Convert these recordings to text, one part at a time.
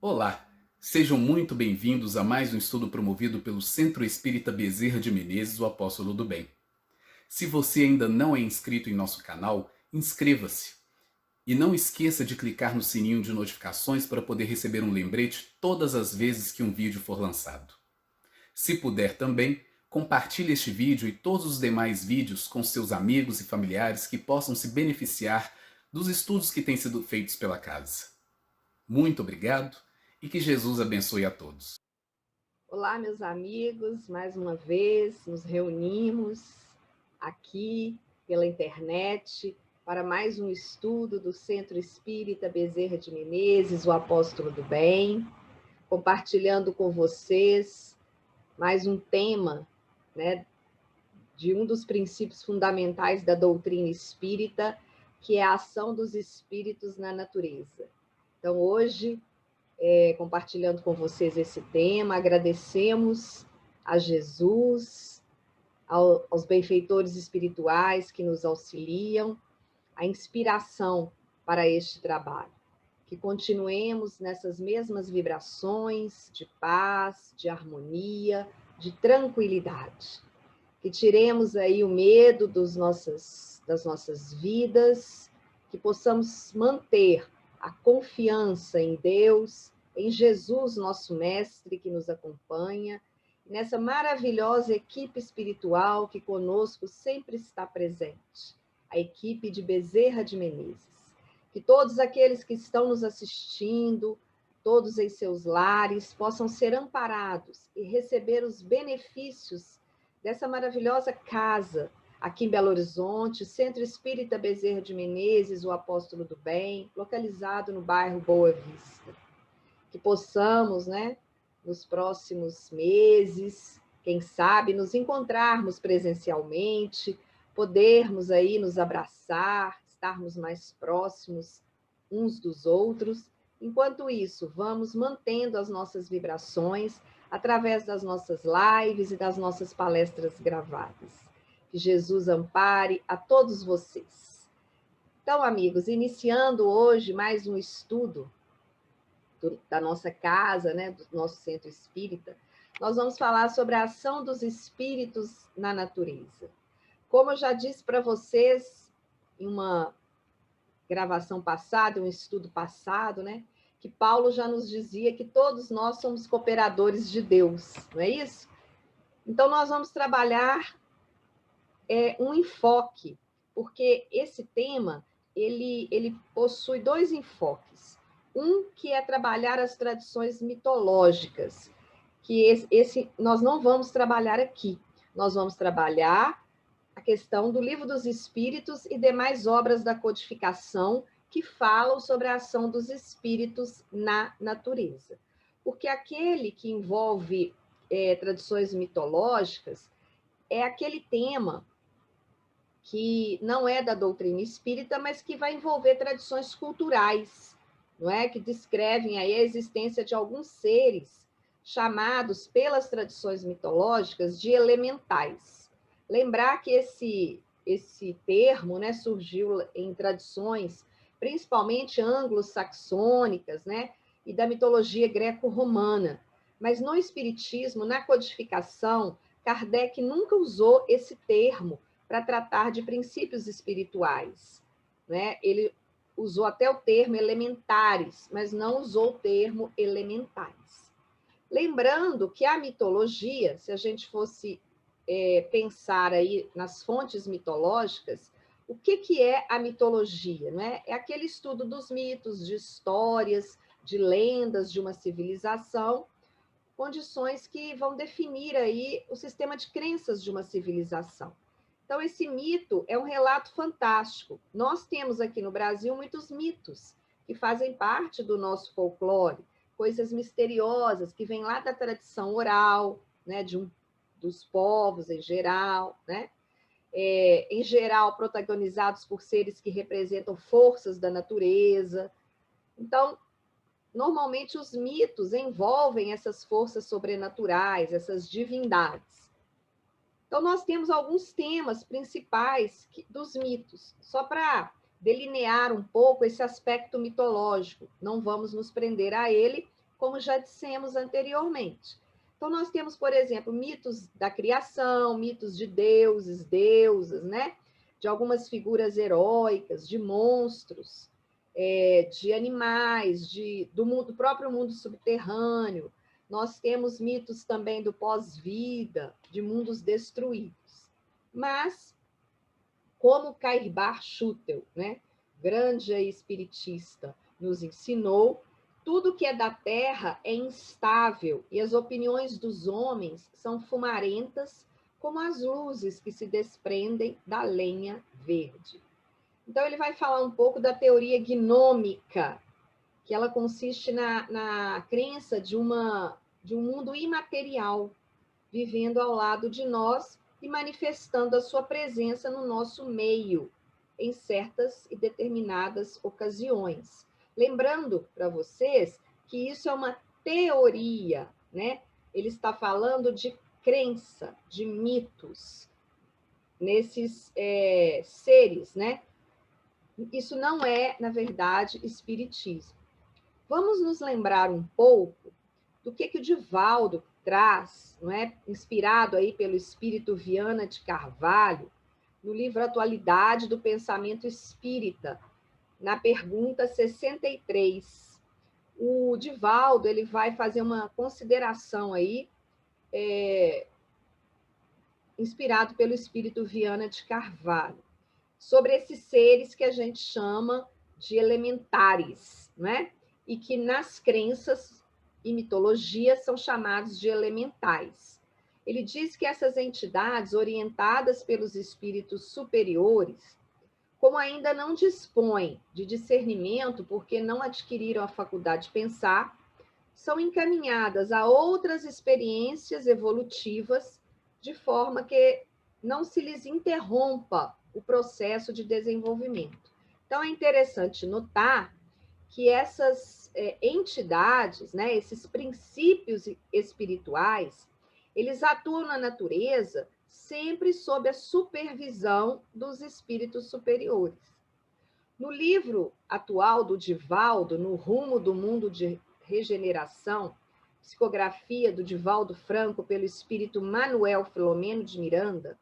Olá, sejam muito bem-vindos a mais um estudo promovido pelo Centro Espírita Bezerra de Menezes, o Apóstolo do Bem. Se você ainda não é inscrito em nosso canal, inscreva-se. E não esqueça de clicar no sininho de notificações para poder receber um lembrete todas as vezes que um vídeo for lançado. Se puder também, compartilhe este vídeo e todos os demais vídeos com seus amigos e familiares que possam se beneficiar dos estudos que têm sido feitos pela casa. Muito obrigado e que Jesus abençoe a todos. Olá, meus amigos, mais uma vez nos reunimos aqui pela internet para mais um estudo do Centro Espírita Bezerra de Menezes, o Apóstolo do Bem, compartilhando com vocês mais um tema, né, de um dos princípios fundamentais da doutrina espírita, que é a ação dos espíritos na natureza. Então, hoje, compartilhando com vocês esse tema, agradecemos a Jesus, aos benfeitores espirituais que nos auxiliam, a inspiração para este trabalho. Que continuemos nessas mesmas vibrações de paz, de harmonia, de tranquilidade. Que tiremos aí o medo das nossas vidas, que possamos manter a confiança em Deus, em Jesus, nosso mestre, que nos acompanha, nessa maravilhosa equipe espiritual que conosco sempre está presente, a equipe de Bezerra de Menezes. Que todos aqueles que estão nos assistindo, todos em seus lares, possam ser amparados e receber os benefícios dessa maravilhosa casa aqui em Belo Horizonte, Centro Espírita Bezerra de Menezes, o Apóstolo do Bem, localizado no bairro Boa Vista. Que possamos, né, nos próximos meses, quem sabe, nos encontrarmos presencialmente, podermos aí nos abraçar, estarmos mais próximos uns dos outros. Enquanto isso, vamos mantendo as nossas vibrações através das nossas lives e das nossas palestras gravadas. Que Jesus ampare a todos vocês. Então, amigos, iniciando hoje mais um estudo da nossa casa, né, do nosso centro espírita, nós vamos falar sobre a ação dos espíritos na natureza. Como eu já disse para vocês em uma gravação passada, um estudo passado, né, que Paulo já nos dizia que todos nós somos cooperadores de Deus, não é isso? Então, nós vamos trabalhar um enfoque, porque esse tema, ele possui dois enfoques. Um que é trabalhar as tradições mitológicas, que esse nós não vamos trabalhar aqui. Nós vamos trabalhar a questão do Livro dos Espíritos e demais obras da codificação que falam sobre a ação dos espíritos na natureza. Porque aquele que envolve tradições mitológicas é aquele tema que não é da doutrina espírita, mas que vai envolver tradições culturais, não é? Que descrevem aí a existência de alguns seres chamados pelas tradições mitológicas de elementais. Lembrar que esse termo, né, surgiu em tradições principalmente anglo-saxônicas, né, e da mitologia greco-romana. Mas no espiritismo, na codificação, Kardec nunca usou esse termo para tratar de princípios espirituais, né? Ele usou até o termo elementares, mas não usou o termo elementais. Lembrando que a mitologia, se a gente fosse pensar aí nas fontes mitológicas, o que é a mitologia? Né? É aquele estudo dos mitos, de histórias, de lendas de uma civilização, condições que vão definir aí o sistema de crenças de uma civilização. Então, esse mito é um relato fantástico. Nós temos aqui no Brasil muitos mitos que fazem parte do nosso folclore, coisas misteriosas que vêm lá da tradição oral, né, dos povos em geral, né? Em geral protagonizados por seres que representam forças da natureza. Então, normalmente os mitos envolvem essas forças sobrenaturais, essas divindades. Então, nós temos alguns temas principais dos mitos, só para delinear um pouco esse aspecto mitológico. Não vamos nos prender a ele, como já dissemos anteriormente. Então, nós temos, por exemplo, mitos da criação, mitos de deuses, deusas, né? De algumas figuras heróicas, de monstros, de animais, do próprio mundo subterrâneo. Nós temos mitos também do pós-vida, de mundos destruídos. Mas, como Cairbar Schutel, né, grande espiritista, nos ensinou, tudo que é da terra é instável e as opiniões dos homens são fumarentas como as luzes que se desprendem da lenha verde. Então, ele vai falar um pouco da teoria gnômica, que ela consiste na crença de um mundo imaterial, vivendo ao lado de nós e manifestando a sua presença no nosso meio, em certas e determinadas ocasiões. Lembrando para vocês que isso é uma teoria, né? Ele está falando de crença, de mitos, nesses seres, né? Isso não é, na verdade, espiritismo. Vamos nos lembrar um pouco do que o Divaldo traz, não é? Inspirado aí pelo espírito Viana de Carvalho, no livro Atualidade do Pensamento Espírita, na pergunta 63. O Divaldo ele vai fazer uma consideração aí, inspirado pelo espírito Viana de Carvalho, sobre esses seres que a gente chama de elementares, não é? E que nas crenças e mitologias são chamados de elementais. Ele diz que essas entidades, orientadas pelos espíritos superiores, como ainda não dispõem de discernimento porque não adquiriram a faculdade de pensar, são encaminhadas a outras experiências evolutivas de forma que não se lhes interrompa o processo de desenvolvimento. Então, é interessante notar que essas entidades, né, esses princípios espirituais, eles atuam na natureza sempre sob a supervisão dos espíritos superiores. No livro atual do Divaldo, No Rumo do Mundo de Regeneração, psicografia do Divaldo Franco pelo espírito Manuel Filomeno de Miranda,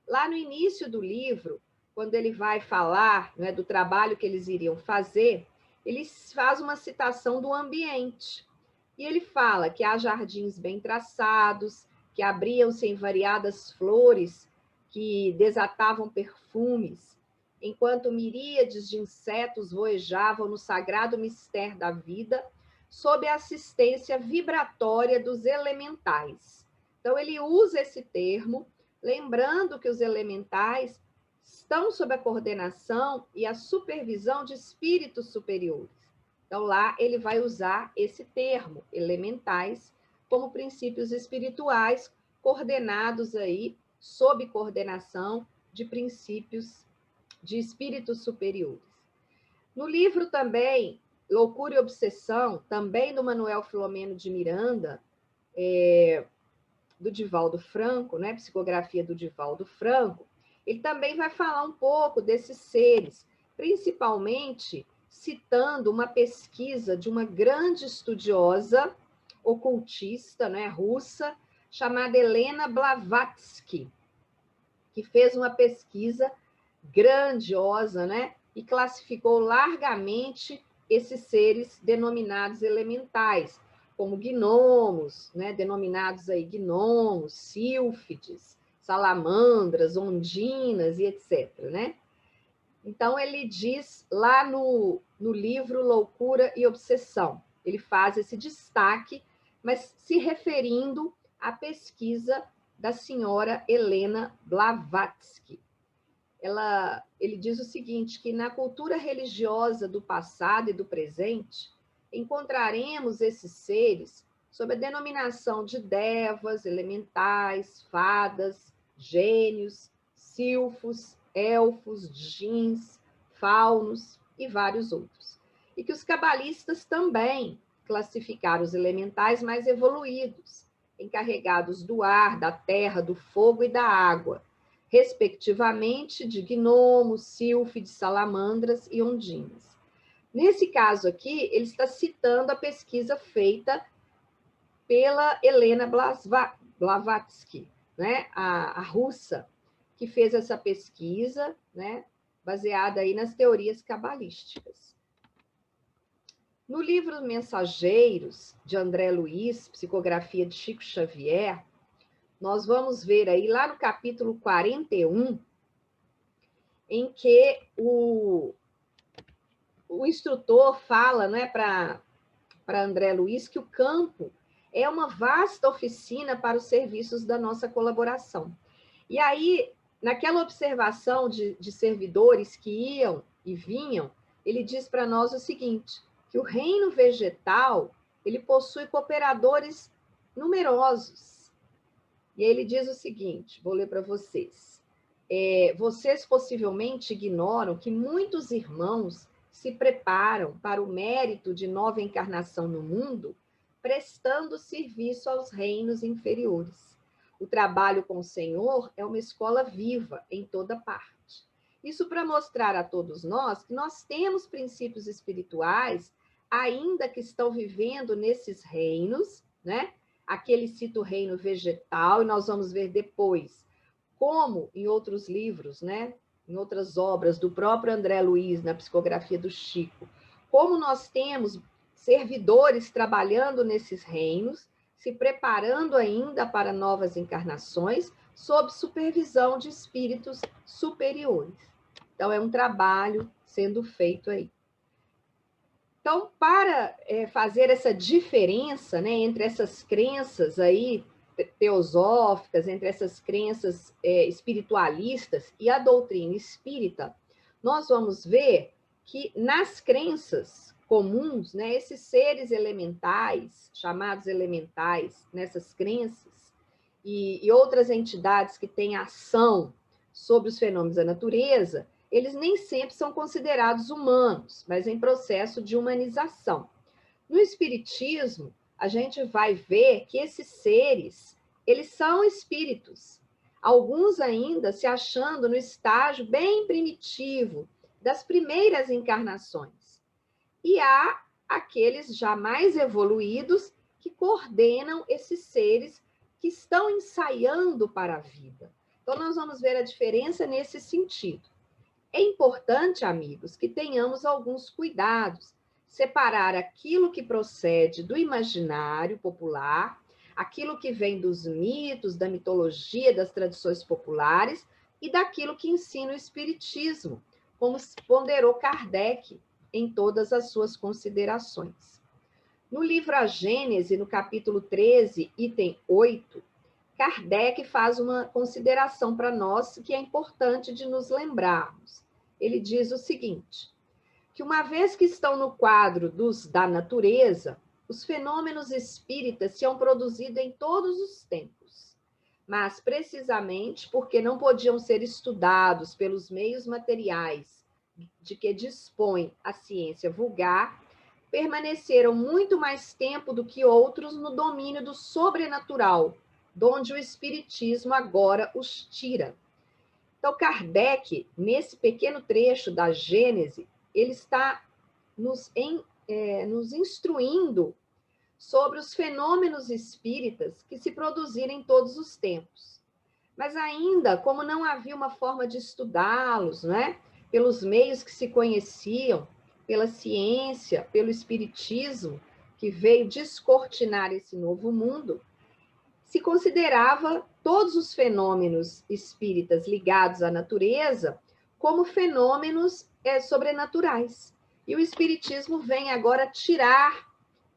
lá no início do livro, quando ele vai falar, né, do trabalho que eles iriam fazer, ele faz uma citação do ambiente. E ele fala que há jardins bem traçados, que abriam-se em variadas flores, que desatavam perfumes, enquanto miríades de insetos voejavam no sagrado mistério da vida, sob a assistência vibratória dos elementais. Então, ele usa esse termo, lembrando que os elementais estão sob a coordenação e a supervisão de espíritos superiores. Então, lá ele vai usar esse termo, elementais, como princípios espirituais coordenados aí, sob coordenação de princípios de espíritos superiores. No livro também, Loucura e Obsessão, também do Manuel Filomeno de Miranda, do Divaldo Franco, né, psicografia do Divaldo Franco, ele também vai falar um pouco desses seres, principalmente citando uma pesquisa de uma grande estudiosa ocultista, né, russa, chamada Helena Blavatsky, que fez uma pesquisa grandiosa, né, e classificou largamente esses seres denominados elementais, como gnomos, né, denominados aí gnomos, sílfides, salamandras, ondinas e etc., né? Então, ele diz lá no livro Loucura e Obsessão, ele faz esse destaque, mas se referindo à pesquisa da senhora Helena Blavatsky. Ele diz o seguinte, que na cultura religiosa do passado e do presente, encontraremos esses seres sob a denominação de devas, elementais, fadas, gênios, silfos, elfos, djinns, faunos e vários outros. E que os cabalistas também classificaram os elementais mais evoluídos, encarregados do ar, da terra, do fogo e da água, respectivamente de gnomos, sílfides, salamandras e ondinas. Nesse caso aqui, ele está citando a pesquisa feita pela Helena Blavatsky, né? A russa, que fez essa pesquisa, né? Baseada aí nas teorias cabalísticas. No livro Mensageiros, de André Luiz, Psicografia de Chico Xavier, nós vamos ver aí, lá no capítulo 41, em que o instrutor fala, né, para André Luiz que o campo é uma vasta oficina para os serviços da nossa colaboração. E aí, naquela observação de servidores que iam e vinham, ele diz para nós o seguinte, que o reino vegetal, ele possui cooperadores numerosos. E aí ele diz o seguinte, vou ler para vocês. Vocês possivelmente ignoram que muitos irmãos se preparam para o mérito de nova encarnação no mundo, prestando serviço aos reinos inferiores. O trabalho com o Senhor é uma escola viva em toda parte. Isso para mostrar a todos nós que nós temos princípios espirituais, ainda que estão vivendo nesses reinos, né? Aqui ele cita o reino vegetal, e nós vamos ver depois como em outros livros, né? Em outras obras do próprio André Luiz, na psicografia do Chico, como nós temos servidores trabalhando nesses reinos, se preparando ainda para novas encarnações, sob supervisão de espíritos superiores. Então, é um trabalho sendo feito aí. Então, para fazer essa diferença, né, entre essas crenças aí teosóficas, entre essas crenças espiritualistas e a doutrina espírita, nós vamos ver que nas crenças comuns, né, esses seres elementais, chamados elementais, nessas crenças, e outras entidades que têm ação sobre os fenômenos da natureza, eles nem sempre são considerados humanos, mas em processo de humanização. No Espiritismo, a gente vai ver que esses seres, eles são espíritos, alguns ainda se achando no estágio bem primitivo das primeiras encarnações. E há aqueles já mais evoluídos que coordenam esses seres que estão ensaiando para a vida. Então, nós vamos ver a diferença nesse sentido. É importante, amigos, que tenhamos alguns cuidados, separar aquilo que procede do imaginário popular, aquilo que vem dos mitos, da mitologia, das tradições populares e daquilo que ensina o Espiritismo, como ponderou Kardec em todas as suas considerações. No livro A Gênese, no capítulo 13, item 8, Kardec faz uma consideração para nós que é importante de nos lembrarmos. Ele diz o seguinte, que uma vez que estão no quadro da natureza, os fenômenos espíritas se hão produzido em todos os tempos, mas precisamente porque não podiam ser estudados pelos meios materiais de que dispõe a ciência vulgar, permaneceram muito mais tempo do que outros no domínio do sobrenatural, donde o Espiritismo agora os tira. Então, Kardec, nesse pequeno trecho da Gênese, ele está nos instruindo sobre os fenômenos espíritas que se produziram em todos os tempos. Mas ainda, como não havia uma forma de estudá-los, né, pelos meios que se conheciam, pela ciência, pelo espiritismo, que veio descortinar esse novo mundo, se considerava todos os fenômenos espíritas ligados à natureza como fenômenos sobrenaturais. E o espiritismo vem agora tirar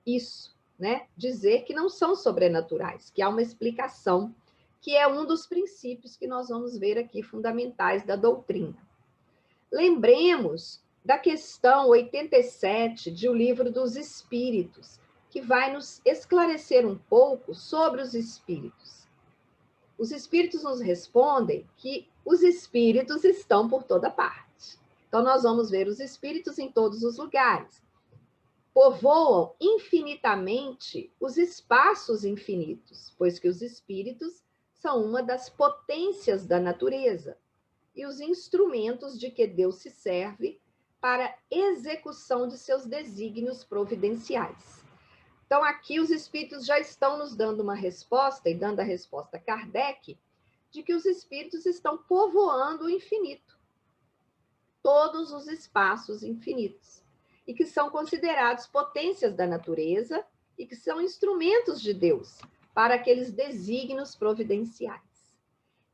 isso, né? Dizer que não são sobrenaturais, que há uma explicação, que é um dos princípios que nós vamos ver aqui fundamentais da doutrina. Lembremos da questão 87 de O Livro dos Espíritos, que vai nos esclarecer um pouco sobre os espíritos. Os espíritos nos respondem que os espíritos estão por toda parte. Então, nós vamos ver os espíritos em todos os lugares. Povoam infinitamente os espaços infinitos, pois que os espíritos são uma das potências da natureza e os instrumentos de que Deus se serve para execução de seus desígnios providenciais. Então, aqui os espíritos já estão nos dando uma resposta, e dando a resposta a Kardec, de que os espíritos estão povoando o infinito, todos os espaços infinitos, e que são considerados potências da natureza e que são instrumentos de Deus para aqueles desígnios providenciais.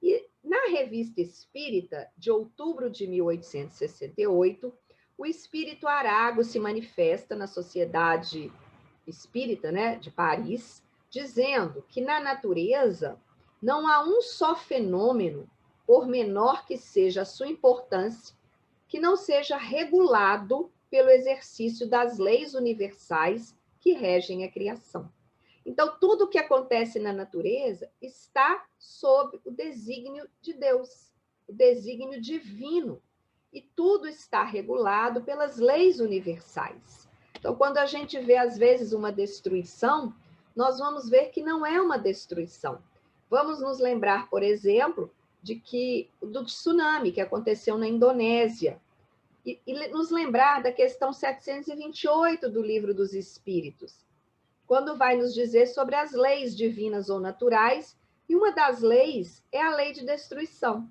E na Revista Espírita, de outubro de 1868, o espírito Arago se manifesta na Sociedade Espírita, né, de Paris, dizendo que na natureza não há um só fenômeno, por menor que seja a sua importância, que não seja regulado pelo exercício das leis universais que regem a criação. Então, tudo o que acontece na natureza está sob o desígnio de Deus, o desígnio divino, e tudo está regulado pelas leis universais. Então, quando a gente vê, às vezes, uma destruição, nós vamos ver que não é uma destruição. Vamos nos lembrar, por exemplo, do tsunami que aconteceu na Indonésia, e nos lembrar da questão 728 do Livro dos Espíritos, quando vai nos dizer sobre as leis divinas ou naturais, e uma das leis é a lei de destruição,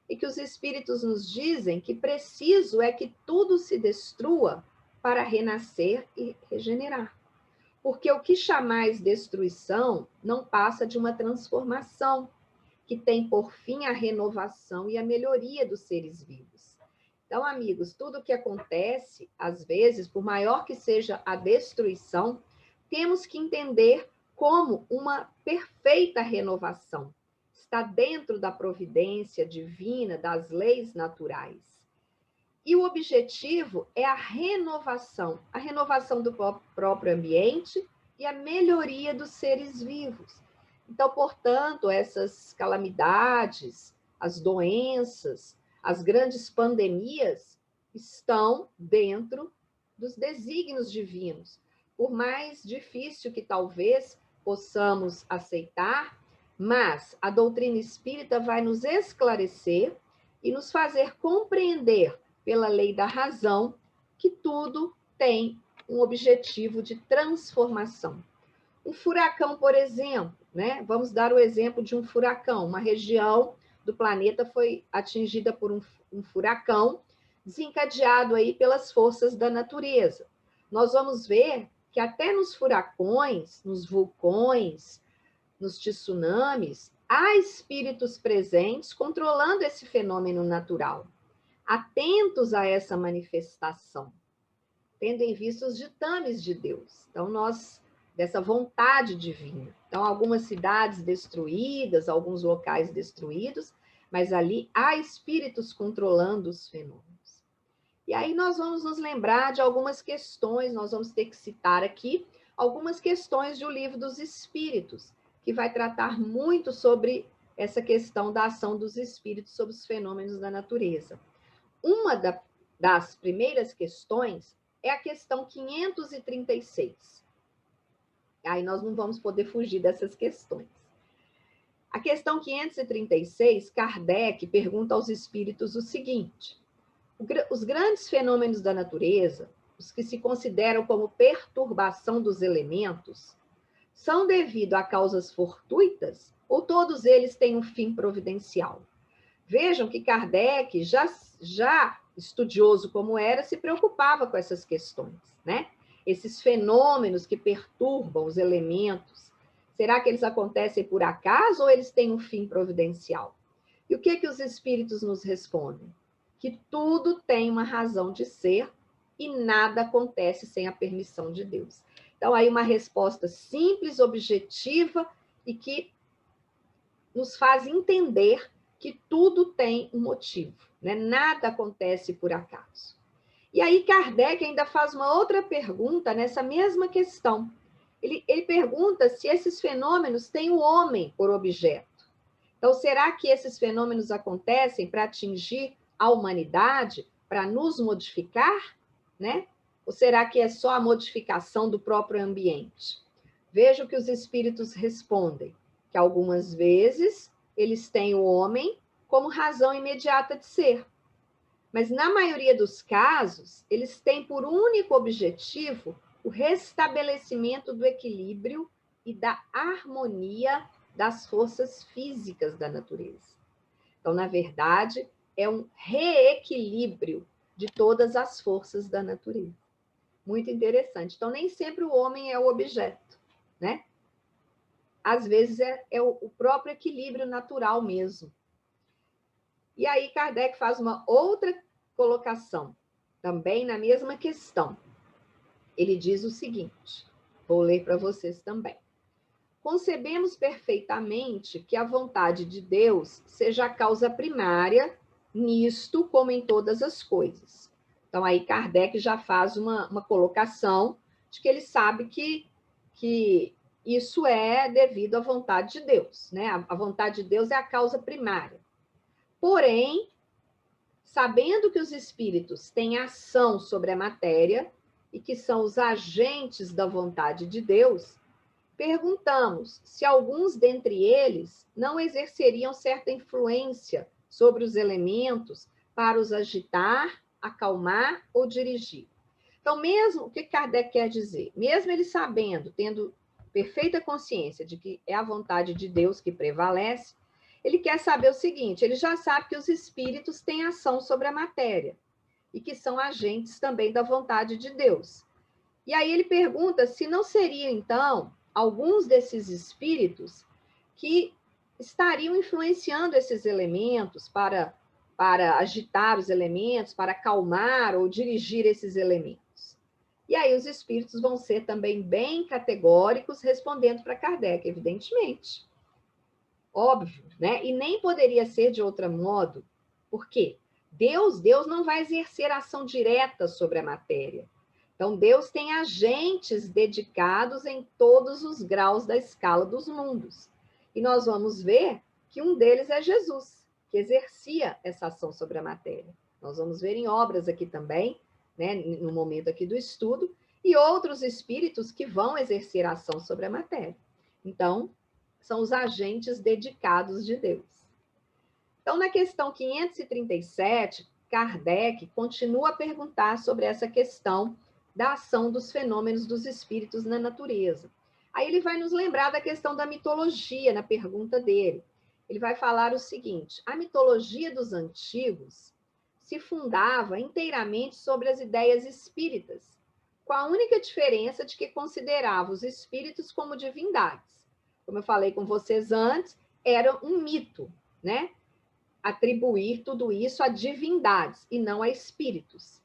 e que os espíritos nos dizem que preciso é que tudo se destrua para renascer e regenerar. Porque o que chamais destruição não passa de uma transformação, que tem por fim a renovação e a melhoria dos seres vivos. Então, amigos, tudo o que acontece, às vezes, por maior que seja a destruição, temos que entender como uma perfeita renovação. Está dentro da providência divina, das leis naturais. E o objetivo é a renovação do próprio ambiente e a melhoria dos seres vivos. Então, portanto, essas calamidades, as doenças, as grandes pandemias estão dentro dos desígnios divinos. Por mais difícil que talvez possamos aceitar, mas a doutrina espírita vai nos esclarecer e nos fazer compreender, pela lei da razão, que tudo tem um objetivo de transformação. Um furacão, por exemplo, né? Vamos dar o exemplo de um furacão. Uma região do planeta foi atingida por um furacão, desencadeado aí pelas forças da natureza. Nós vamos ver que até nos furacões, nos vulcões, nos tsunamis, há espíritos presentes controlando esse fenômeno natural, atentos a essa manifestação, tendo em vista os ditames de Deus. Então, dessa vontade divina. Então, algumas cidades destruídas, alguns locais destruídos, mas ali há espíritos controlando os fenômenos. E aí nós vamos nos lembrar de algumas questões, nós vamos ter que citar aqui algumas questões do Livro dos Espíritos, que vai tratar muito sobre essa questão da ação dos espíritos sobre os fenômenos da natureza. Uma das primeiras questões é a questão 536. Aí nós não vamos poder fugir dessas questões. A questão 536, Kardec pergunta aos espíritos o seguinte: os grandes fenômenos da natureza, os que se consideram como perturbação dos elementos, são devido a causas fortuitas ou todos eles têm um fim providencial? Vejam que Kardec, já estudioso como era, se preocupava com essas questões, né? Esses fenômenos que perturbam os elementos, será que eles acontecem por acaso ou eles têm um fim providencial? E o que os espíritos nos respondem? Que tudo tem uma razão de ser e nada acontece sem a permissão de Deus. Então, aí uma resposta simples, objetiva e que nos faz entender que tudo tem um motivo, né? Nada acontece por acaso. E aí Kardec ainda faz uma outra pergunta nessa mesma questão. Ele pergunta se esses fenômenos têm o homem por objeto. Então, será que esses fenômenos acontecem para atingir a humanidade, para nos modificar, né? Ou será que é só a modificação do próprio ambiente? Veja o que os espíritos respondem, que algumas vezes eles têm o homem como razão imediata de ser. Mas, na maioria dos casos, eles têm por único objetivo o restabelecimento do equilíbrio e da harmonia das forças físicas da natureza. Então, na verdade, é um reequilíbrio de todas as forças da natureza. Muito interessante. Então, nem sempre o homem é o objeto, né? Às vezes é o próprio equilíbrio natural mesmo. E aí Kardec faz uma outra colocação, também na mesma questão. Ele diz o seguinte, vou ler para vocês também. Concebemos perfeitamente que a vontade de Deus seja a causa primária nisto como em todas as coisas. Então, aí Kardec já faz uma colocação de que ele sabe que isso é devido à vontade de Deus, né? A vontade de Deus é a causa primária. Porém, sabendo que os espíritos têm ação sobre a matéria e que são os agentes da vontade de Deus, perguntamos se alguns dentre eles não exerceriam certa influência sobre os elementos para os agitar, acalmar ou dirigir. Então, mesmo, o que Kardec quer dizer? Mesmo ele sabendo, tendo perfeita consciência de que é a vontade de Deus que prevalece, ele quer saber o seguinte, ele já sabe que os espíritos têm ação sobre a matéria e que são agentes também da vontade de Deus. E aí ele pergunta se não seria, então, alguns desses espíritos que estariam influenciando esses elementos para agitar os elementos, para acalmar ou dirigir esses elementos. E aí os espíritos vão ser também bem categóricos, respondendo para Kardec, evidentemente. Óbvio, né? E nem poderia ser de outro modo. Por quê? Deus não vai exercer ação direta sobre a matéria. Então, Deus tem agentes dedicados em todos os graus da escala dos mundos. E nós vamos ver que um deles é Jesus, que exercia essa ação sobre a matéria. Nós vamos ver em obras aqui também, né, no momento aqui do estudo, e outros espíritos que vão exercer ação sobre a matéria. Então, são os agentes dedicados de Deus. Então, na questão 537, Kardec continua a perguntar sobre essa questão da ação dos fenômenos dos espíritos na natureza. Aí ele vai nos lembrar da questão da mitologia na pergunta dele. Ele vai falar o seguinte: a mitologia dos antigos se fundava inteiramente sobre as ideias espíritas, com a única diferença de que considerava os espíritos como divindades. Como eu falei com vocês antes, era um mito, né? Atribuir tudo isso a divindades e não a espíritos.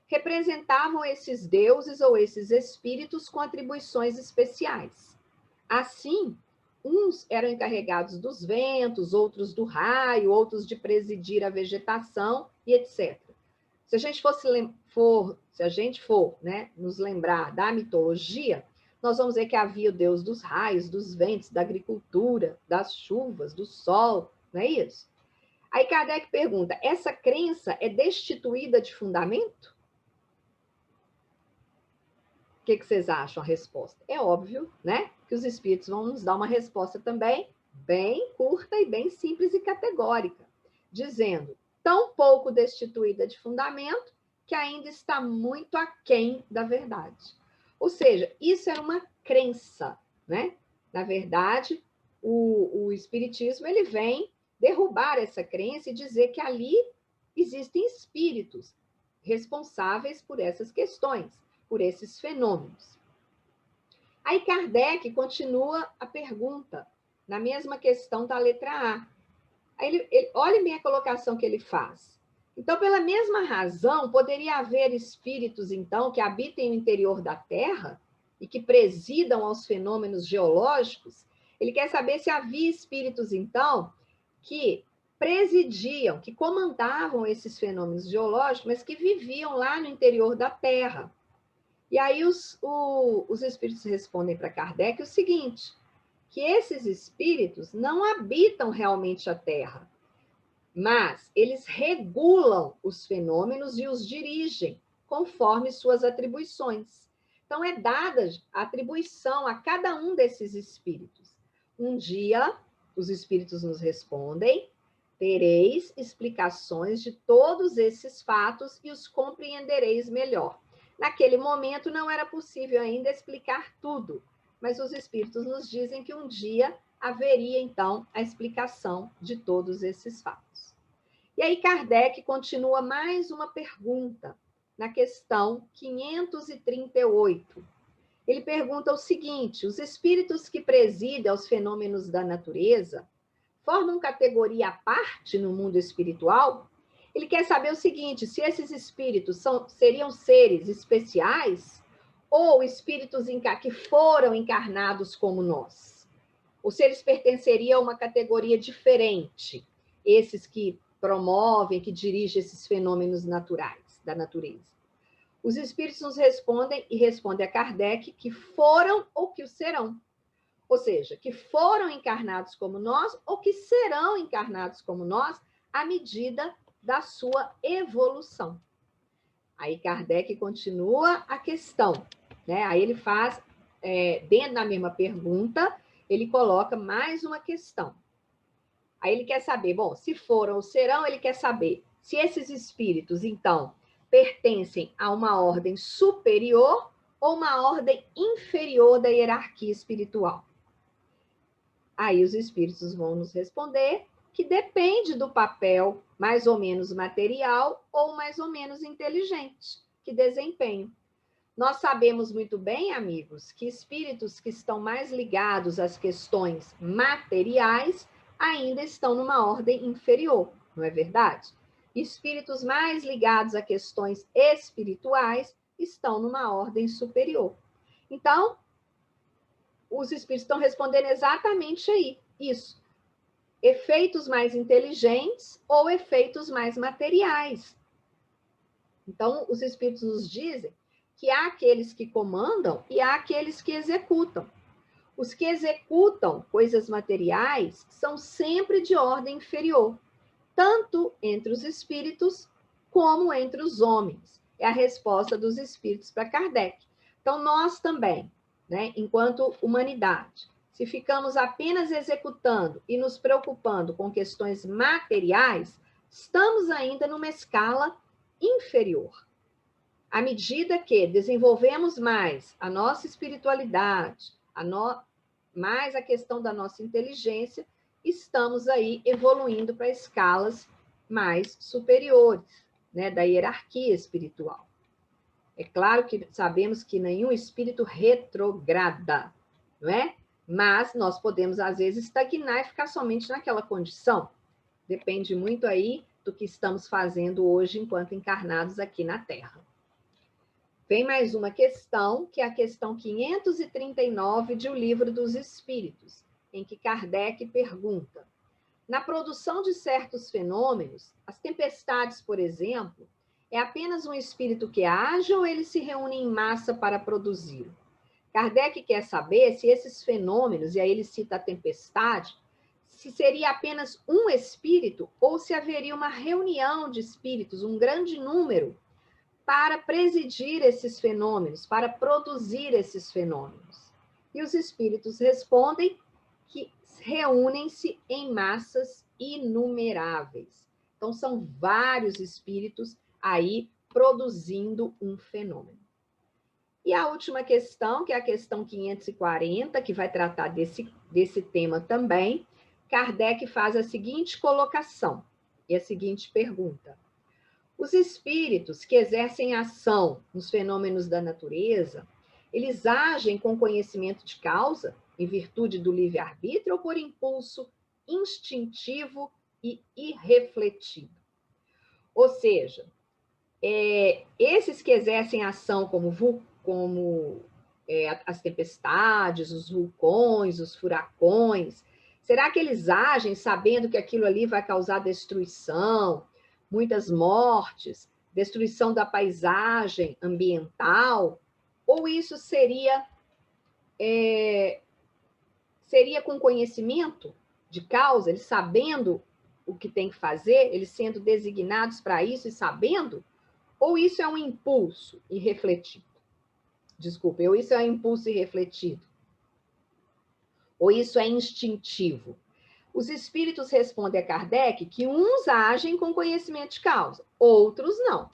Representavam esses deuses ou esses espíritos com atribuições especiais. Assim, uns eram encarregados dos ventos, outros do raio, outros de presidir a vegetação e etc. Se a gente for, né, nos lembrar da mitologia, nós vamos ver que havia o deus dos raios, dos ventos, da agricultura, das chuvas, do sol, não é isso? Aí Kardec pergunta, essa crença é destituída de fundamento? O que vocês acham a resposta? É óbvio, né? Que os espíritos vão nos dar uma resposta também bem curta e bem simples e categórica, dizendo, tão pouco destituída de fundamento que ainda está muito aquém da verdade. Ou seja, isso era uma crença, né? Na verdade, o espiritismo ele vem derrubar essa crença e dizer que ali existem espíritos responsáveis por essas questões, por esses fenômenos. Aí Kardec continua a pergunta, na mesma questão da letra A. Aí olhe bem a colocação que ele faz. Então, pela mesma razão, poderia haver espíritos, então, que habitem o interior da Terra e que presidam aos fenômenos geológicos? Ele quer saber se havia espíritos, então, que presidiam, que comandavam esses fenômenos geológicos, mas que viviam lá no interior da Terra. E aí os espíritos respondem para Kardec o seguinte, que esses espíritos não habitam realmente a Terra, mas eles regulam os fenômenos e os dirigem conforme suas atribuições. Então, é dada a atribuição a cada um desses espíritos. Um dia, os espíritos nos respondem, Tereis explicações de todos esses fatos e os compreendereis melhor. Naquele momento não era possível ainda explicar tudo, mas os espíritos nos dizem que um dia haveria, então, a explicação de todos esses fatos. E aí Kardec continua mais uma pergunta, na questão 538. Ele pergunta o seguinte: os espíritos que presidem aos fenômenos da natureza formam categoria à parte no mundo espiritual? Ele quer saber o seguinte: se esses espíritos seriam seres especiais ou espíritos que foram encarnados como nós? Ou se eles pertenceriam a uma categoria diferente, esses que promovem, que dirigem esses fenômenos naturais, da natureza. Os espíritos nos respondem, e respondem a Kardec, que foram ou que o serão. Ou seja, que foram encarnados como nós ou que serão encarnados como nós à medida da sua evolução. Aí Kardec continua a questão, né? Aí ele faz, dentro da mesma pergunta, ele coloca mais uma questão. Aí ele quer saber, bom, se foram ou serão, ele quer saber se esses espíritos, então, pertencem a uma ordem superior ou uma ordem inferior da hierarquia espiritual. Aí os espíritos vão nos responder que depende do papel mais ou menos material ou mais ou menos inteligente que desempenham. Nós sabemos muito bem, amigos, que espíritos que estão mais ligados às questões materiais ainda estão numa ordem inferior, não é verdade? Espíritos mais ligados a questões espirituais estão numa ordem superior. Então, os espíritos estão respondendo exatamente aí, isso. Efeitos mais inteligentes ou efeitos mais materiais. Então, os espíritos nos dizem que há aqueles que comandam e há aqueles que executam. Os que executam coisas materiais são sempre de ordem inferior, tanto entre os espíritos como entre os homens. É a resposta dos espíritos para Kardec. Então, nós também, né, enquanto humanidade, se ficamos apenas executando e nos preocupando com questões materiais, estamos ainda numa escala inferior. À medida que desenvolvemos mais a nossa espiritualidade, mais a questão da nossa inteligência, estamos aí evoluindo para escalas mais superiores, né, da hierarquia espiritual. É claro que sabemos que nenhum espírito retrograda, não é? Mas nós podemos, às vezes, estagnar e ficar somente naquela condição. Depende muito aí do que estamos fazendo hoje enquanto encarnados aqui na Terra. Vem mais uma questão, que é a questão 539 de O Livro dos Espíritos, em que Kardec pergunta: na produção de certos fenômenos, as tempestades, por exemplo, é apenas um espírito que age ou ele se reúne em massa para produzi-lo? Kardec quer saber se esses fenômenos, e aí ele cita a tempestade, se seria apenas um espírito ou se haveria uma reunião de espíritos, um grande número, para presidir esses fenômenos, para produzir esses fenômenos. E os espíritos respondem que reúnem-se em massas inumeráveis. Então, são vários espíritos aí produzindo um fenômeno. E a última questão, que é a questão 540, que vai tratar desse tema também, Kardec faz a seguinte colocação e a seguinte pergunta: os espíritos que exercem ação nos fenômenos da natureza, eles agem com conhecimento de causa, em virtude do livre-arbítrio ou por impulso instintivo e irrefletido? Ou seja, esses que exercem ação como as tempestades, os vulcões, os furacões, será que eles agem sabendo que aquilo ali vai causar destruição, muitas mortes, destruição da paisagem ambiental? Ou isso seria com conhecimento de causa, eles sabendo o que tem que fazer, eles sendo designados para isso e sabendo? Ou isso é um impulso irrefletido? Desculpa, ou isso é um impulso irrefletido? Ou isso é instintivo? Os espíritos respondem a Kardec que uns agem com conhecimento de causa, outros não.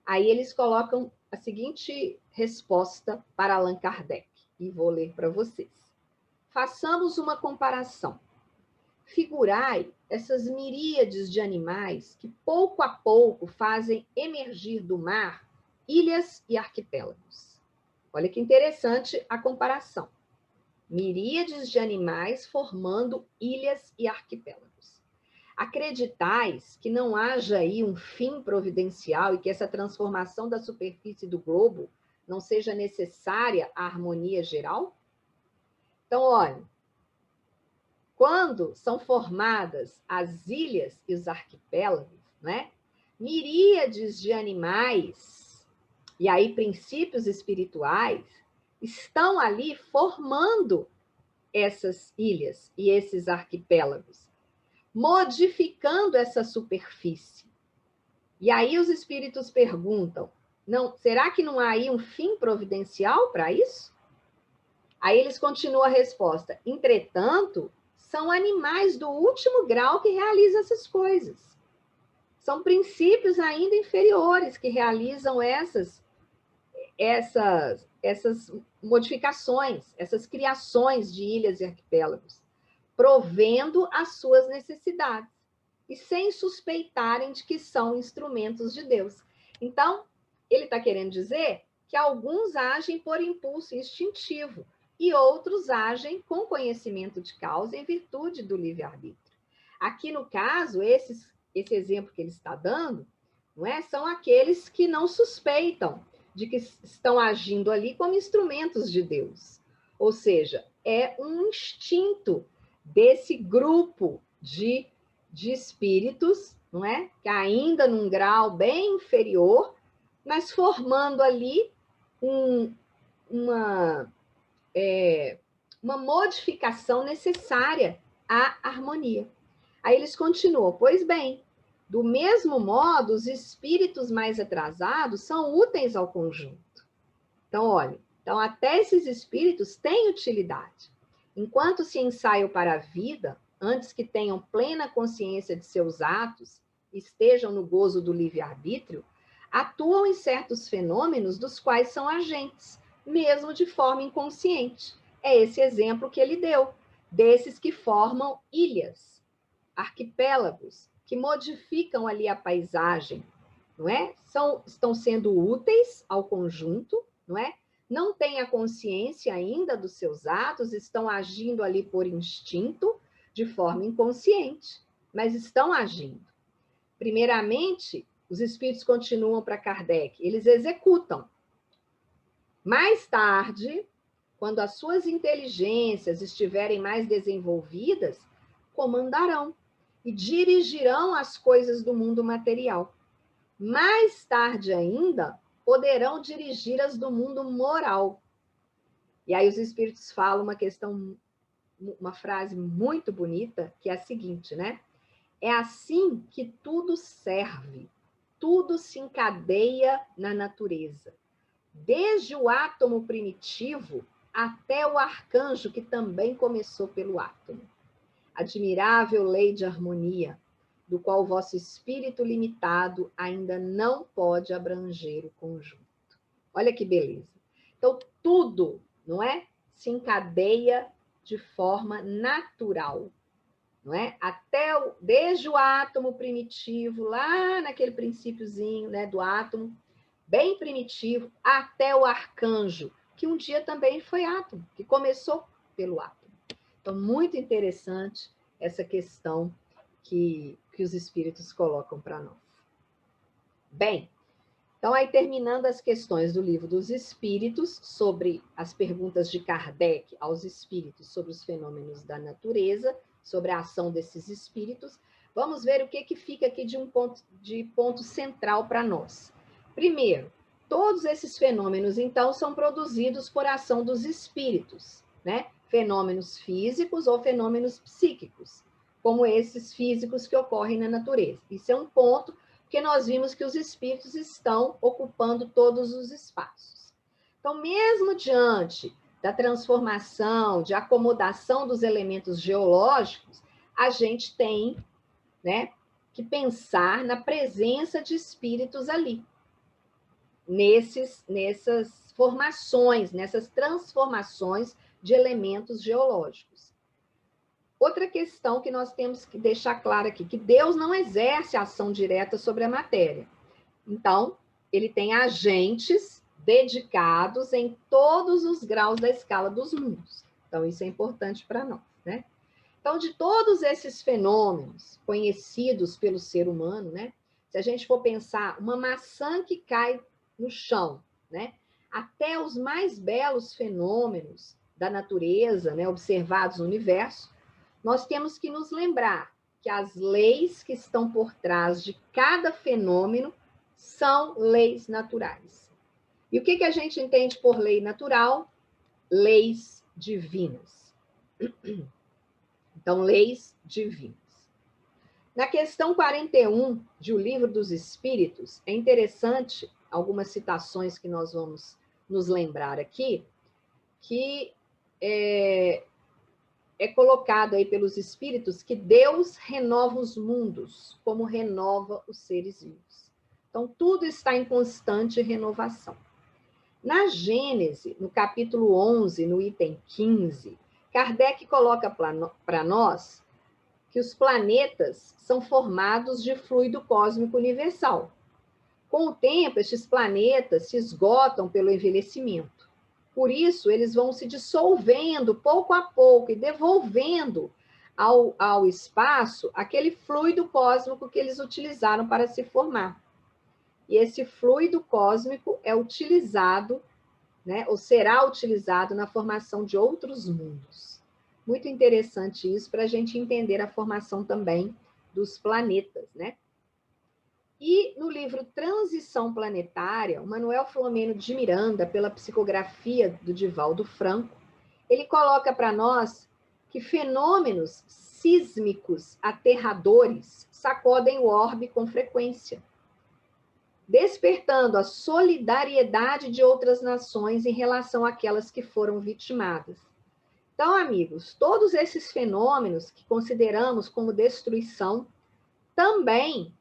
Aí eles colocam a seguinte resposta para Allan Kardec, e vou ler para vocês. Façamos uma comparação. Figurai essas miríades de animais que pouco a pouco fazem emergir do mar ilhas e arquipélagos. Olha que interessante a comparação. Miríades de animais formando ilhas e arquipélagos. Acreditais que não haja aí um fim providencial e que essa transformação da superfície do globo não seja necessária à harmonia geral? Então, olha, quando são formadas as ilhas e os arquipélagos, né? Miríades de animais, e aí princípios espirituais, estão ali formando essas ilhas e esses arquipélagos, modificando essa superfície. E aí os espíritos perguntam, não, será que não há aí um fim providencial para isso? Aí eles continuam a resposta, entretanto, são animais do último grau que realizam essas coisas. São princípios ainda inferiores que realizam essas modificações, essas criações de ilhas e arquipélagos, provendo as suas necessidades e sem suspeitarem de que são instrumentos de Deus. Então, ele está querendo dizer que alguns agem por impulso instintivo e outros agem com conhecimento de causa em virtude do livre-arbítrio. Aqui, no caso, esse exemplo que ele está dando, não é? São aqueles que não suspeitam de que estão agindo ali como instrumentos de Deus. Ou seja, é um instinto desse grupo de espíritos, não é? Que ainda num grau bem inferior, mas formando ali uma modificação necessária à harmonia. Aí eles continuam, pois bem, do mesmo modo, os espíritos mais atrasados são úteis ao conjunto. Então, olha, até esses espíritos têm utilidade. Enquanto se ensaiam para a vida, antes que tenham plena consciência de seus atos, estejam no gozo do livre-arbítrio, atuam em certos fenômenos dos quais são agentes, mesmo de forma inconsciente. É esse exemplo que ele deu, desses que formam ilhas, arquipélagos, que modificam ali a paisagem, não é? Estão sendo úteis ao conjunto, não é? Não têm a consciência ainda dos seus atos, estão agindo ali por instinto, de forma inconsciente, mas estão agindo. Primeiramente, os espíritos continuam para Kardec, eles executam. Mais tarde, quando as suas inteligências estiverem mais desenvolvidas, comandarão e dirigirão as coisas do mundo material. Mais tarde ainda, poderão dirigir as do mundo moral. E aí os espíritos falam uma frase muito bonita, que é a seguinte, né? É assim que tudo serve, tudo se encadeia na natureza. Desde o átomo primitivo até o arcanjo, que também começou pelo átomo. Admirável lei de harmonia, do qual o vosso espírito limitado ainda não pode abranger o conjunto. Olha que beleza. Então, tudo, não é? Se encadeia de forma natural, não é? Desde o átomo primitivo, lá naquele princípiozinho, né, do átomo, bem primitivo, até o arcanjo, que um dia também foi átomo, que começou pelo átomo. Então, muito interessante essa questão que os espíritos colocam para nós. Bem, então aí terminando as questões do Livro dos Espíritos, sobre as perguntas de Kardec aos espíritos sobre os fenômenos da natureza, sobre a ação desses espíritos, vamos ver o que fica aqui de ponto central para nós. Primeiro, todos esses fenômenos, então, são produzidos por ação dos espíritos, né? Fenômenos físicos ou fenômenos psíquicos, como esses físicos que ocorrem na natureza. Isso é um ponto, porque nós vimos que os espíritos estão ocupando todos os espaços. Então, mesmo diante da transformação, de acomodação dos elementos geológicos, a gente tem, né, que pensar na presença de espíritos ali, nessas formações, nessas transformações de elementos geológicos. Outra questão que nós temos que deixar clara aqui, que Deus não exerce ação direta sobre a matéria. Então, ele tem agentes dedicados em todos os graus da escala dos mundos. Então, isso é importante para nós, né? Então, de todos esses fenômenos conhecidos pelo ser humano, né? Se a gente for pensar uma maçã que cai no chão, né? Até os mais belos fenômenos da natureza, né, observados no universo, nós temos que nos lembrar que as leis que estão por trás de cada fenômeno são leis naturais. E o que a gente entende por lei natural? Leis divinas. Então, leis divinas. Na questão 41 de O Livro dos Espíritos, é interessante algumas citações que nós vamos nos lembrar aqui, que é colocado aí pelos espíritos que Deus renova os mundos, como renova os seres vivos. Então, tudo está em constante renovação. Na Gênese, no capítulo 11, no item 15, Kardec coloca para nós que os planetas são formados de fluido cósmico universal. Com o tempo, estes planetas se esgotam pelo envelhecimento. Por isso, eles vão se dissolvendo pouco a pouco e devolvendo ao espaço aquele fluido cósmico que eles utilizaram para se formar. E esse fluido cósmico é utilizado, né, ou será utilizado na formação de outros mundos. Muito interessante isso para a gente entender a formação também dos planetas, né? E no livro Transição Planetária, o Manuel Filomeno de Miranda, pela psicografia do Divaldo Franco, ele coloca para nós que fenômenos sísmicos aterradores sacodem o orbe com frequência, despertando a solidariedade de outras nações em relação àquelas que foram vitimadas. Então, amigos, todos esses fenômenos que consideramos como destruição também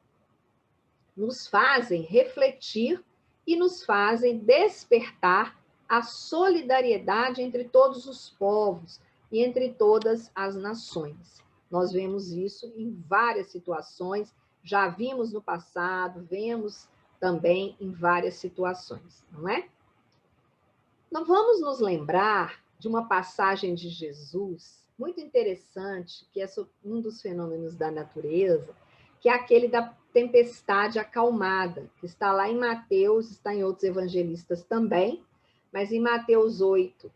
nos fazem refletir e nos fazem despertar a solidariedade entre todos os povos e entre todas as nações. Nós vemos isso em várias situações, já vimos no passado, vemos também em várias situações, não é? Nós vamos nos lembrar de uma passagem de Jesus muito interessante, que é um dos fenômenos da natureza, que é aquele da tempestade acalmada, que está lá em Mateus, está em outros evangelistas também, mas em Mateus 8,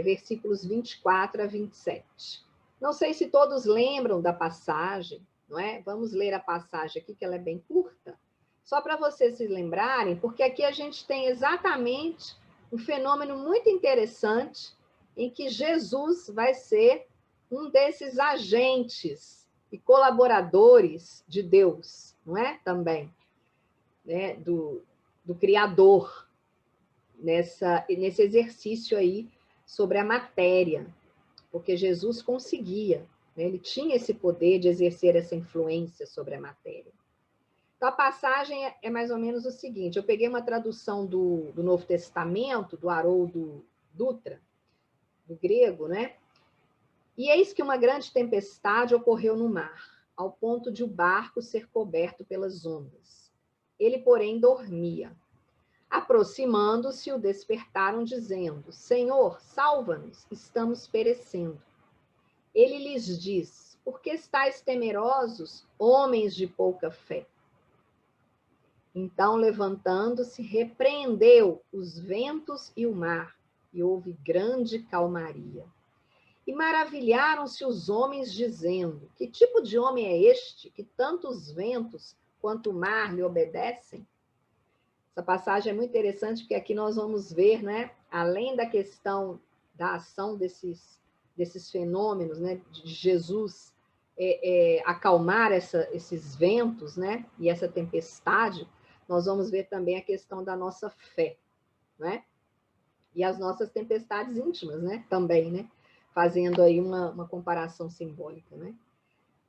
versículos 24 a 27. Não sei se todos lembram da passagem, não é? Vamos ler a passagem aqui, que ela é bem curta, só para vocês se lembrarem, porque aqui a gente tem exatamente um fenômeno muito interessante em que Jesus vai ser um desses agentes e colaboradores de Deus, não é? Também, né? Do Criador, nesse exercício aí sobre a matéria, porque Jesus conseguia, né? Ele tinha esse poder de exercer essa influência sobre a matéria. Então, a passagem é mais ou menos o seguinte, eu peguei uma tradução do Novo Testamento, do Haroldo Dutra, do grego, né? E eis que uma grande tempestade ocorreu no mar, ao ponto de o barco ser coberto pelas ondas. Ele, porém, dormia. Aproximando-se, o despertaram, dizendo: Senhor, salva-nos, estamos perecendo. Ele lhes diz: Por que estáis temerosos, homens de pouca fé? Então, levantando-se, repreendeu os ventos e o mar, e houve grande calmaria. E maravilharam-se os homens, dizendo: Que tipo de homem é este, que tanto os ventos quanto o mar lhe obedecem? Essa passagem é muito interessante, porque aqui nós vamos ver, né, além da questão da ação desses fenômenos, né, de Jesus acalmar esses ventos, né, e essa tempestade, nós vamos ver também a questão da nossa fé, né? E as nossas tempestades íntimas, né? Também, né? fazendo aí uma comparação simbólica, né?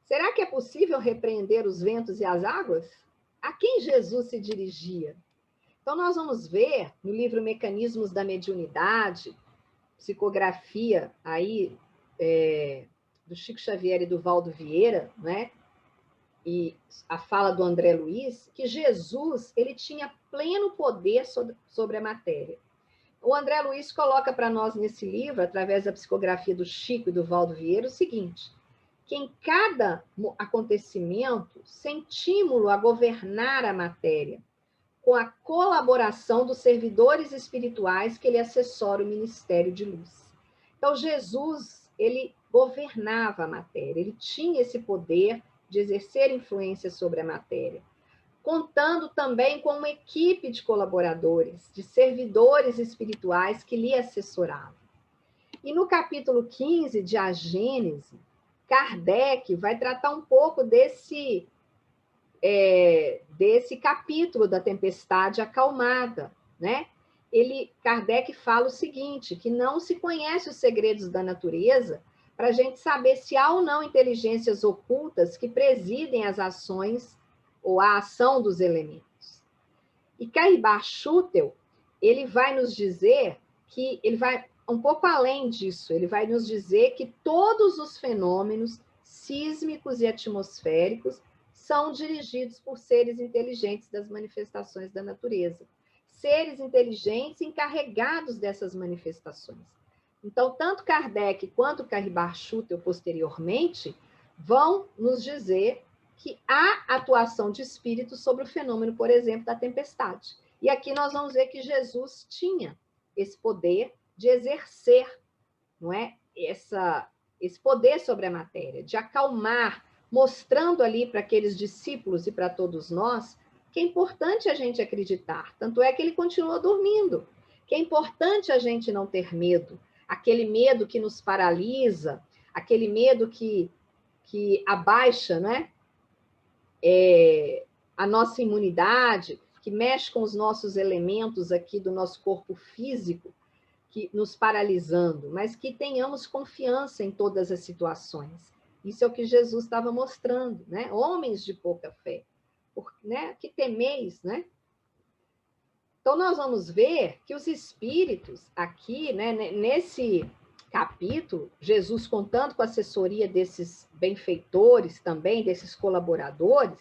Será que é possível repreender os ventos e as águas? A quem Jesus se dirigia? Então, nós vamos ver no livro Mecanismos da Mediunidade, psicografia aí do Chico Xavier e do Valdo Vieira, né? E a fala do André Luiz, que Jesus ele tinha pleno poder sobre a matéria. O André Luiz coloca para nós nesse livro, através da psicografia do Chico e do Valdo Vieira, o seguinte, que em cada acontecimento, sentímulo a governar a matéria, com a colaboração dos servidores espirituais que ele assessora o ministério de luz. Então, Jesus, ele governava a matéria, ele tinha esse poder de exercer influência sobre a matéria, contando também com uma equipe de colaboradores, de servidores espirituais que lhe assessoravam. E no capítulo 15 de A Gênese, Kardec vai tratar um pouco desse capítulo da tempestade acalmada, né? Kardec fala o seguinte, que não se conhece os segredos da natureza para a gente saber se há ou não inteligências ocultas que presidem as ações ou a ação dos elementos. E Caibá Schutel, ele vai nos dizer que, ele vai um pouco além disso, ele vai nos dizer que todos os fenômenos sísmicos e atmosféricos são dirigidos por seres inteligentes das manifestações da natureza. Seres inteligentes encarregados dessas manifestações. Então, tanto Kardec quanto Caibá Schutel, posteriormente, vão nos dizer que há atuação de espíritos sobre o fenômeno, por exemplo, da tempestade. E aqui nós vamos ver que Jesus tinha esse poder de exercer, não é? Esse poder sobre a matéria, de acalmar, mostrando ali para aqueles discípulos e para todos nós que é importante a gente acreditar. Tanto é que ele continua dormindo, que é importante a gente não ter medo, aquele medo que nos paralisa, aquele medo que abaixa, né? A nossa imunidade, que mexe com os nossos elementos aqui do nosso corpo físico, que nos paralisando, mas que tenhamos confiança em todas as situações. Isso é o que Jesus estava mostrando, né? Homens de pouca fé, né? Que temeis, né? Então, nós vamos ver que os espíritos aqui, né, nesse capítulo, Jesus contando com a assessoria desses benfeitores também, desses colaboradores.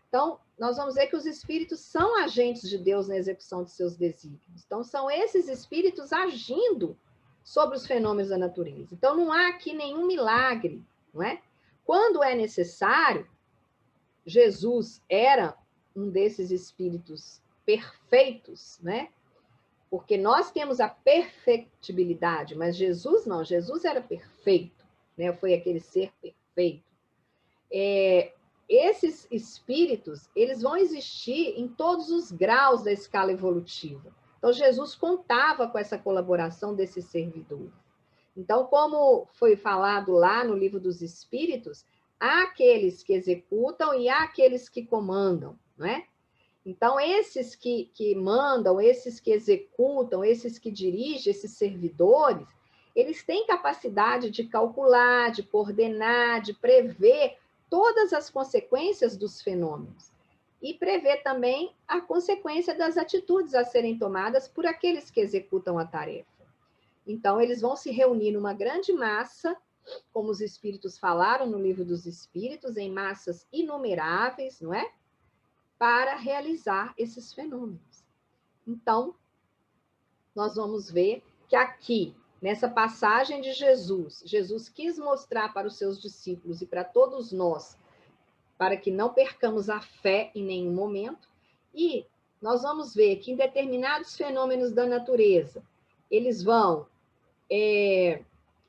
Então, nós vamos ver que os espíritos são agentes de Deus na execução de seus desígnios. Então, são esses espíritos agindo sobre os fenômenos da natureza. Então, não há aqui nenhum milagre, não é? Quando é necessário, Jesus era um desses espíritos perfeitos, né? Porque nós temos a perfectibilidade, mas Jesus não, Jesus era perfeito, né? Foi aquele ser perfeito. Esses espíritos, eles vão existir em todos os graus da escala evolutiva. Então, Jesus contava com essa colaboração desses servidores. Então, como foi falado lá no Livro dos Espíritos, há aqueles que executam e há aqueles que comandam, não é? Então, esses que mandam, esses que executam, esses que dirigem, esses servidores, eles têm capacidade de calcular, de coordenar, de prever todas as consequências dos fenômenos e prever também a consequência das atitudes a serem tomadas por aqueles que executam a tarefa. Então, eles vão se reunir numa grande massa, como os espíritos falaram no Livro dos Espíritos, em massas inumeráveis, não é? Para realizar esses fenômenos. Então, nós vamos ver que aqui, nessa passagem de Jesus, Jesus quis mostrar para os seus discípulos e para todos nós, para que não percamos a fé em nenhum momento, e nós vamos ver que em determinados fenômenos da natureza, eles vão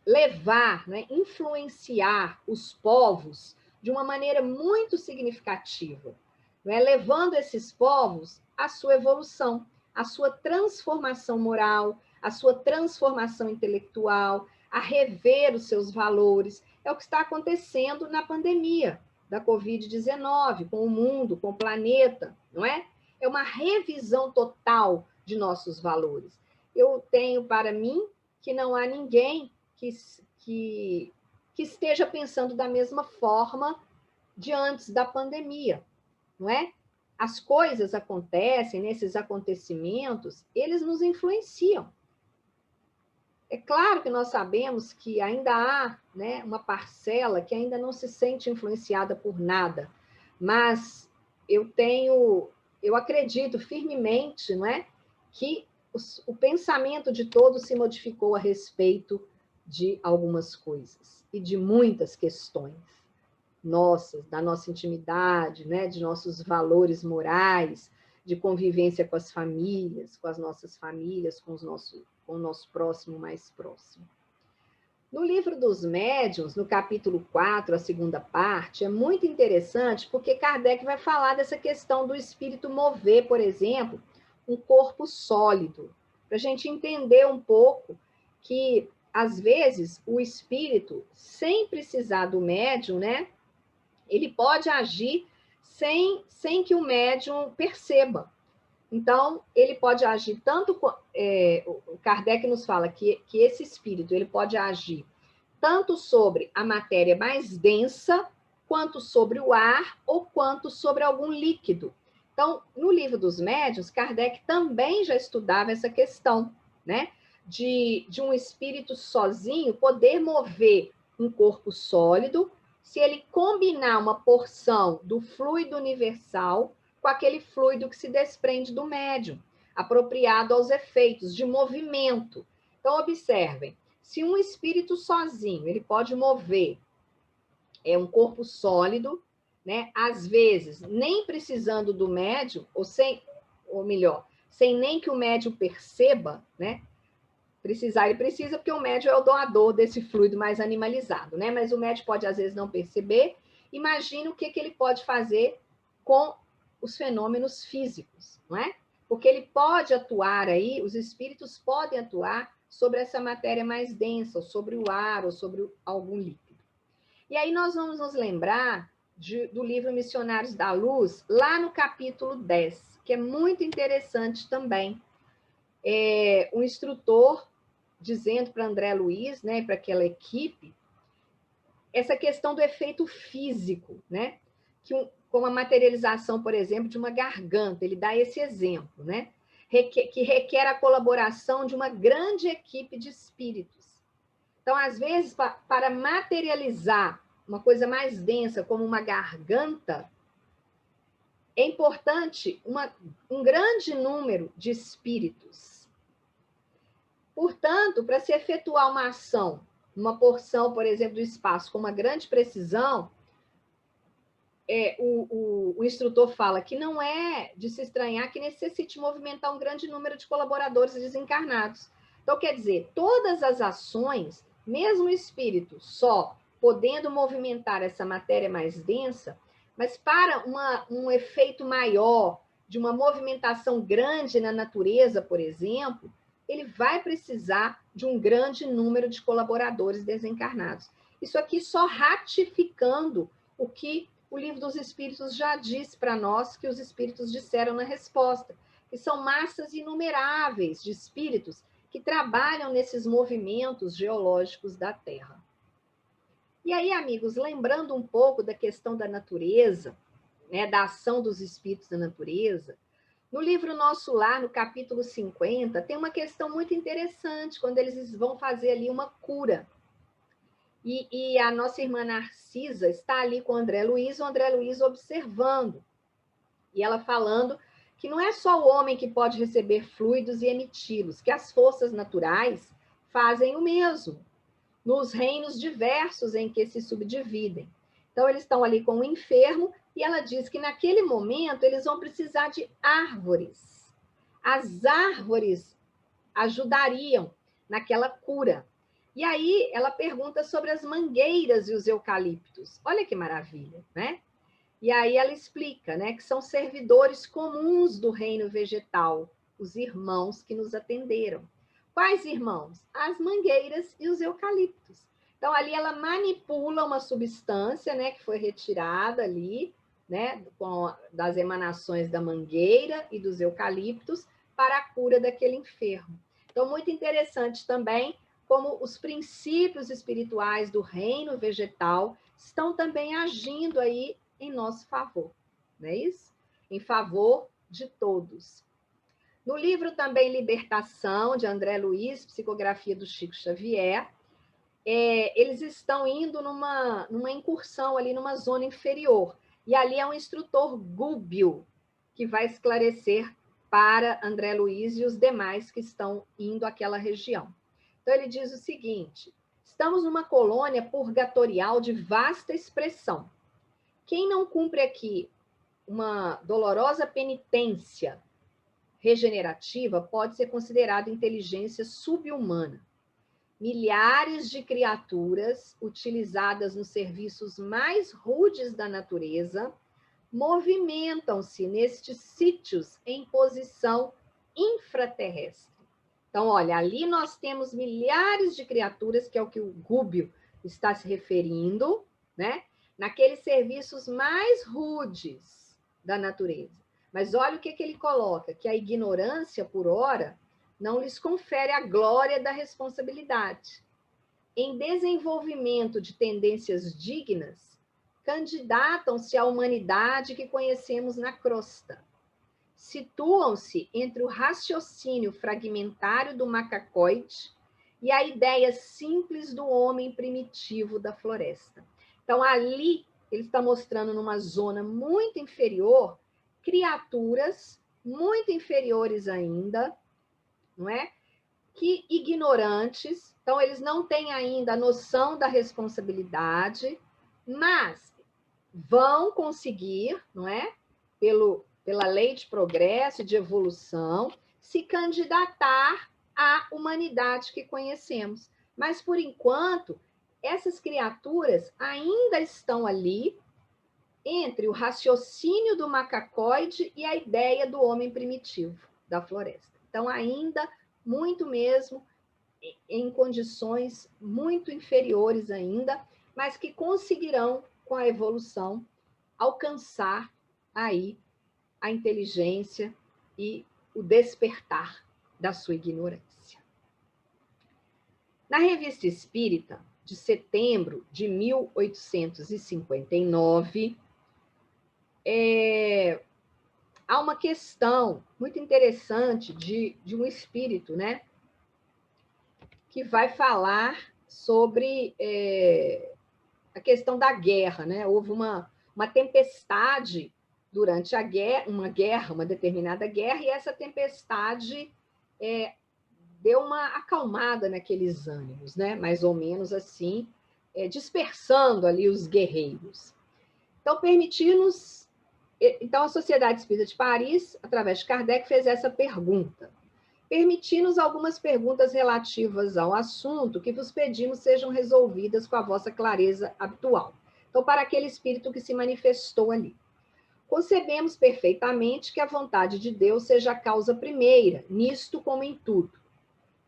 levar, né, influenciar os povos de uma maneira muito significativa, não é? Levando esses povos à sua evolução, à sua transformação moral, à sua transformação intelectual, a rever os seus valores. É o que está acontecendo na pandemia da Covid-19, com o mundo, com o planeta, não é? É uma revisão total de nossos valores. Eu tenho para mim que não há ninguém que esteja pensando da mesma forma de antes da pandemia, não é? As coisas acontecem, nesses acontecimentos, eles nos influenciam. É claro que nós sabemos que ainda há, né, uma parcela que ainda não se sente influenciada por nada, mas eu acredito firmemente, não é, que o pensamento de todos se modificou a respeito de algumas coisas e de muitas questões nossas, da nossa intimidade, né, de nossos valores morais, de convivência com as famílias, com as nossas famílias, com o nosso próximo mais próximo. No livro dos médiuns, no capítulo 4, a segunda parte, é muito interessante porque Kardec vai falar dessa questão do espírito mover, por exemplo, um corpo sólido, para a gente entender um pouco que, às vezes, o espírito, sem precisar do médium, né, ele pode agir sem que o médium perceba. Então, ele pode agir tanto... o Kardec nos fala que esse espírito ele pode agir tanto sobre a matéria mais densa, quanto sobre o ar, ou quanto sobre algum líquido. Então, no livro dos médiuns, Kardec também já estudava essa questão, né? De um espírito sozinho poder mover um corpo sólido, se ele combinar uma porção do fluido universal com aquele fluido que se desprende do médium, apropriado aos efeitos de movimento. Então, observem, se um espírito sozinho, ele pode mover um corpo sólido, né? Às vezes, nem precisando do médium, ou melhor, sem nem que o médium perceba, né? Precisar, ele precisa, porque o médium é o doador desse fluido mais animalizado, né? Mas o médium pode, às vezes, não perceber. Imagina o que ele pode fazer com os fenômenos físicos, não é? Porque ele pode atuar aí, os espíritos podem atuar sobre essa matéria mais densa, ou sobre o ar, ou sobre algum líquido. E aí nós vamos nos lembrar do livro Missionários da Luz, lá no capítulo 10, que é muito interessante também. Um instrutor dizendo para André Luiz, né, para aquela equipe, essa questão do efeito físico, né? Como a materialização, por exemplo, de uma garganta, ele dá esse exemplo, né? Que requer a colaboração de uma grande equipe de espíritos. Então, às vezes, para materializar uma coisa mais densa, como uma garganta, é importante um grande número de espíritos. Portanto, para se efetuar uma ação, uma porção, por exemplo, do espaço com uma grande precisão, o instrutor fala que não é de se estranhar que necessite movimentar um grande número de colaboradores desencarnados. Então, quer dizer, todas as ações, mesmo o espírito só podendo movimentar essa matéria mais densa, mas para um efeito maior, de uma movimentação grande na natureza, por exemplo, ele vai precisar de um grande número de colaboradores desencarnados. Isso aqui só ratificando o que o Livro dos Espíritos já diz para nós, que os espíritos disseram na resposta, que são massas inumeráveis de espíritos que trabalham nesses movimentos geológicos da Terra. E aí, amigos, lembrando um pouco da questão da natureza, né, da ação dos espíritos na natureza, no livro Nosso Lar, no capítulo 50, tem uma questão muito interessante, quando eles vão fazer ali uma cura. E a nossa irmã Narcisa está ali com o André Luiz observando. E ela falando que não é só o homem que pode receber fluidos e emiti-los, que as forças naturais fazem o mesmo, nos reinos diversos em que se subdividem. Então, eles estão ali com o enfermo, e ela diz que naquele momento eles vão precisar de árvores. As árvores ajudariam naquela cura. E aí ela pergunta sobre as mangueiras e os eucaliptos. Olha que maravilha, né? E aí ela explica, né, que são servidores comuns do reino vegetal, os irmãos que nos atenderam. Quais irmãos? As mangueiras e os eucaliptos. Então ali ela manipula uma substância, né, que foi retirada ali, né, das emanações da mangueira e dos eucaliptos para a cura daquele enfermo. Então muito interessante também como os princípios espirituais do reino vegetal estão também agindo aí em nosso favor, não é isso? Em favor de todos. No livro também Libertação, de André Luiz, psicografia do Chico Xavier, eles estão indo numa incursão ali numa zona inferior. E ali é um instrutor gúbio que vai esclarecer para André Luiz e os demais que estão indo àquela região. Então, ele diz o seguinte: estamos numa colônia purgatorial de vasta expressão. Quem não cumpre aqui uma dolorosa penitência regenerativa pode ser considerado inteligência subhumana. Milhares de criaturas utilizadas nos serviços mais rudes da natureza movimentam-se nestes sítios em posição infraterrestre. Então, olha, ali nós temos milhares de criaturas, que é o que o Gúbio está se referindo, né? Naqueles serviços mais rudes da natureza. Mas olha o que ele coloca, que a ignorância, por ora, não lhes confere a glória da responsabilidade. Em desenvolvimento de tendências dignas, candidatam-se à humanidade que conhecemos na crosta. Situam-se entre o raciocínio fragmentário do macacoide e a ideia simples do homem primitivo da floresta. Então, ali, ele está mostrando numa zona muito inferior, criaturas muito inferiores ainda, não é? Que ignorantes, então eles não têm ainda a noção da responsabilidade, mas vão conseguir, não é? Pela lei de progresso e de evolução, se candidatar à humanidade que conhecemos. Mas, por enquanto, essas criaturas ainda estão ali entre o raciocínio do macacoide e a ideia do homem primitivo da floresta. Então, ainda muito mesmo em condições muito inferiores ainda, mas que conseguirão, com a evolução, alcançar aí a inteligência e o despertar da sua ignorância. Na Revista Espírita, de setembro de 1859, há uma questão muito interessante de um espírito, né, que vai falar sobre a questão da guerra, né? Houve uma tempestade durante a guerra, uma determinada guerra, e essa tempestade deu uma acalmada naqueles ânimos, né? Mais ou menos assim, dispersando ali os guerreiros. Então, Então, a Sociedade Espírita de Paris, através de Kardec, fez essa pergunta. Permiti-nos algumas perguntas relativas ao assunto que vos pedimos sejam resolvidas com a vossa clareza habitual. Então, para aquele espírito que se manifestou ali. Concebemos perfeitamente que a vontade de Deus seja a causa primeira, nisto como em tudo.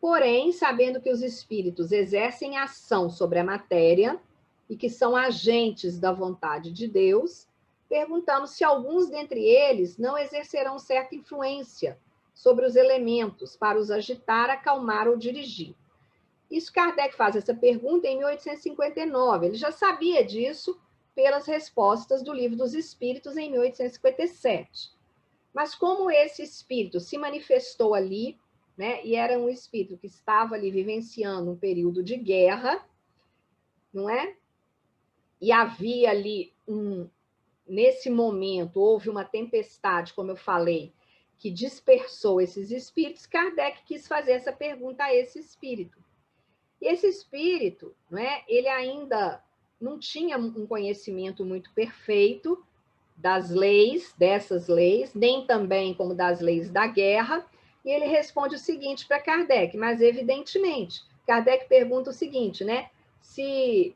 Porém, sabendo que os espíritos exercem ação sobre a matéria e que são agentes da vontade de Deus, perguntamos se alguns dentre eles não exercerão certa influência sobre os elementos para os agitar, acalmar ou dirigir. Isso Kardec faz essa pergunta em 1859. Ele já sabia disso pelas respostas do Livro dos Espíritos em 1857. Mas como esse espírito se manifestou ali, né, e era um espírito que estava ali vivenciando um período de guerra, não é? E havia ali nesse momento, houve uma tempestade, como eu falei, que dispersou esses espíritos. Kardec quis fazer essa pergunta a esse espírito. E esse espírito, não é? Ele ainda não tinha um conhecimento muito perfeito das leis, dessas leis, nem também como das leis da guerra, e ele responde o seguinte para Kardec, mas evidentemente, Kardec pergunta o seguinte, né? Se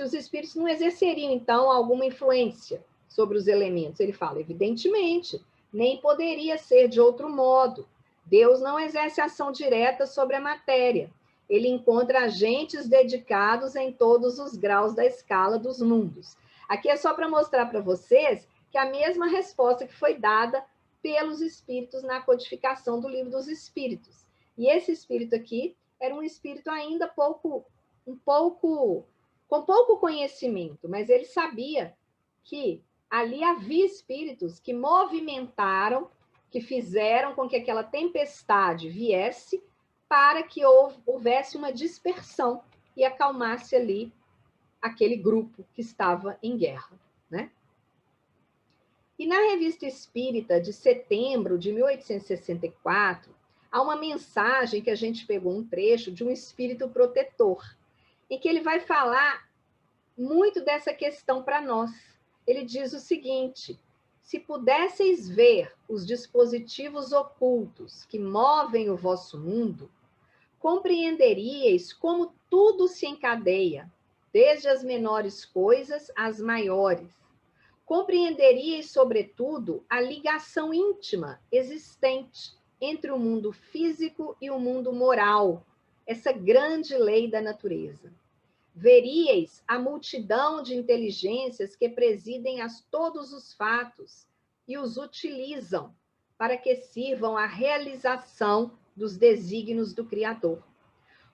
os espíritos não exerceriam, então, alguma influência sobre os elementos. Ele fala, evidentemente, nem poderia ser de outro modo. Deus não exerce ação direta sobre a matéria. Ele encontra agentes dedicados em todos os graus da escala dos mundos. Aqui é só para mostrar para vocês que a mesma resposta que foi dada pelos espíritos na codificação do Livro dos Espíritos. E esse espírito aqui era um espírito ainda com pouco conhecimento, mas ele sabia que ali havia espíritos que movimentaram, que fizeram com que aquela tempestade viesse para que houvesse uma dispersão e acalmasse ali aquele grupo que estava em guerra, né? E na Revista Espírita de setembro de 1864, há uma mensagem que a gente pegou um trecho de um espírito protetor, em que ele vai falar muito dessa questão para nós. Ele diz o seguinte: se pudesseis ver os dispositivos ocultos que movem o vosso mundo, compreenderíeis como tudo se encadeia, desde as menores coisas às maiores. Compreenderíeis, sobretudo, a ligação íntima existente entre o mundo físico e o mundo moral, essa grande lei da natureza. Veríeis a multidão de inteligências que presidem a todos os fatos e os utilizam para que sirvam à realização dos desígnios do Criador.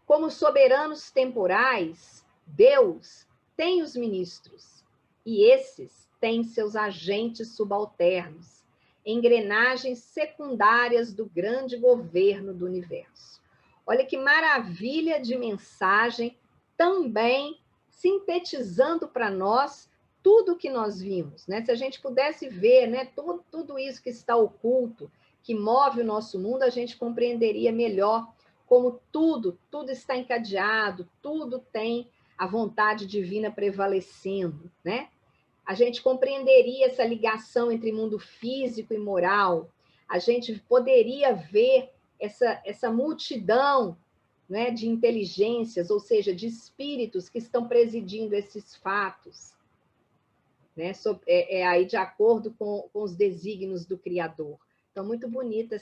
Como soberanos temporais, Deus tem os ministros, e esses têm seus agentes subalternos, engrenagens secundárias do grande governo do universo. Olha que maravilha de mensagem, também sintetizando para nós tudo que nós vimos, né? Se a gente pudesse ver, né, tudo isso que está oculto, que move o nosso mundo, a gente compreenderia melhor como tudo está encadeado, tudo tem a vontade divina prevalecendo, né? A gente compreenderia essa ligação entre mundo físico e moral, a gente poderia ver essa multidão, né, de inteligências, ou seja, de espíritos que estão presidindo esses fatos, né, aí de acordo com os desígnios do Criador. Então, muito bonita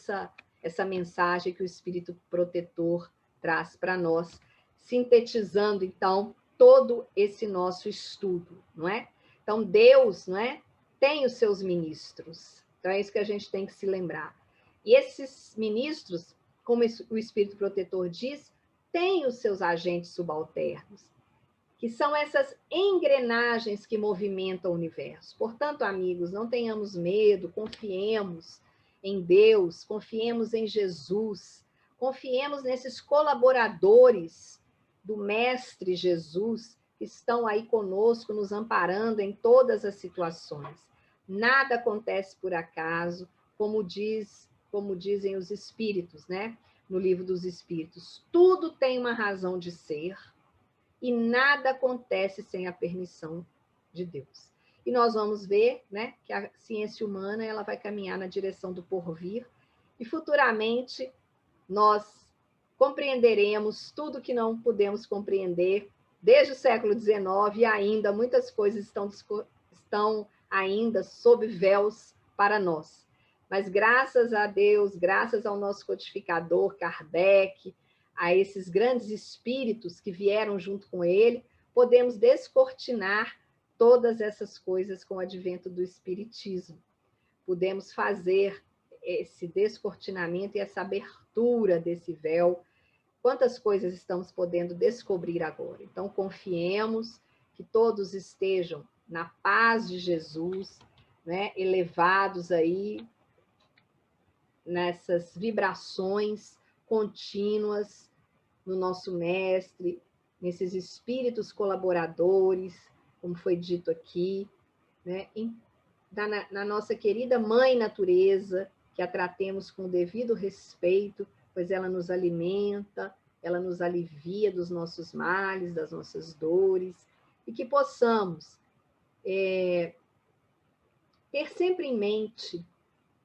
essa mensagem que o Espírito Protetor traz para nós, sintetizando, então, todo esse nosso estudo, não é? Então, Deus, não é, tem os seus ministros. Então, é isso que a gente tem que se lembrar. E esses ministros, como o Espírito Protetor diz, têm os seus agentes subalternos, que são essas engrenagens que movimentam o universo. Portanto, amigos, não tenhamos medo, confiemos em Deus, confiemos em Jesus, confiemos nesses colaboradores do Mestre Jesus, que estão aí conosco, nos amparando em todas as situações. Nada acontece por acaso, como dizem os espíritos, né? No livro dos Espíritos. Tudo tem uma razão de ser e nada acontece sem a permissão de Deus. E nós vamos ver, né, que a ciência humana ela vai caminhar na direção do porvir e futuramente nós compreenderemos tudo que não pudemos compreender desde o século XIX e ainda muitas coisas estão ainda sob véus para nós. Mas graças a Deus, graças ao nosso codificador Kardec, a esses grandes espíritos que vieram junto com ele, podemos descortinar todas essas coisas com o advento do Espiritismo. Podemos fazer esse descortinamento e essa abertura desse véu. Quantas coisas estamos podendo descobrir agora? Então, confiemos que todos estejam na paz de Jesus, né, elevados aí nessas vibrações contínuas no nosso mestre, nesses espíritos colaboradores, como foi dito aqui, né? Na nossa querida Mãe Natureza, que a tratemos com o devido respeito, pois ela nos alimenta, ela nos alivia dos nossos males, das nossas dores, e que possamos ter sempre em mente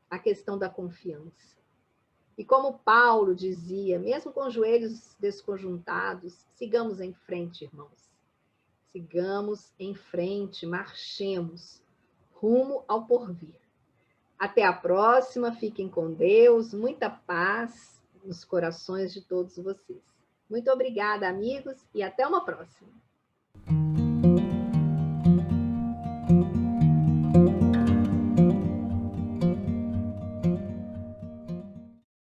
a questão da confiança. E como Paulo dizia, mesmo com os joelhos desconjuntados, sigamos em frente, irmãos. Sigamos em frente, marchemos rumo ao porvir. Até a próxima, fiquem com Deus, muita paz nos corações de todos vocês. Muito obrigada, amigos, e até uma próxima.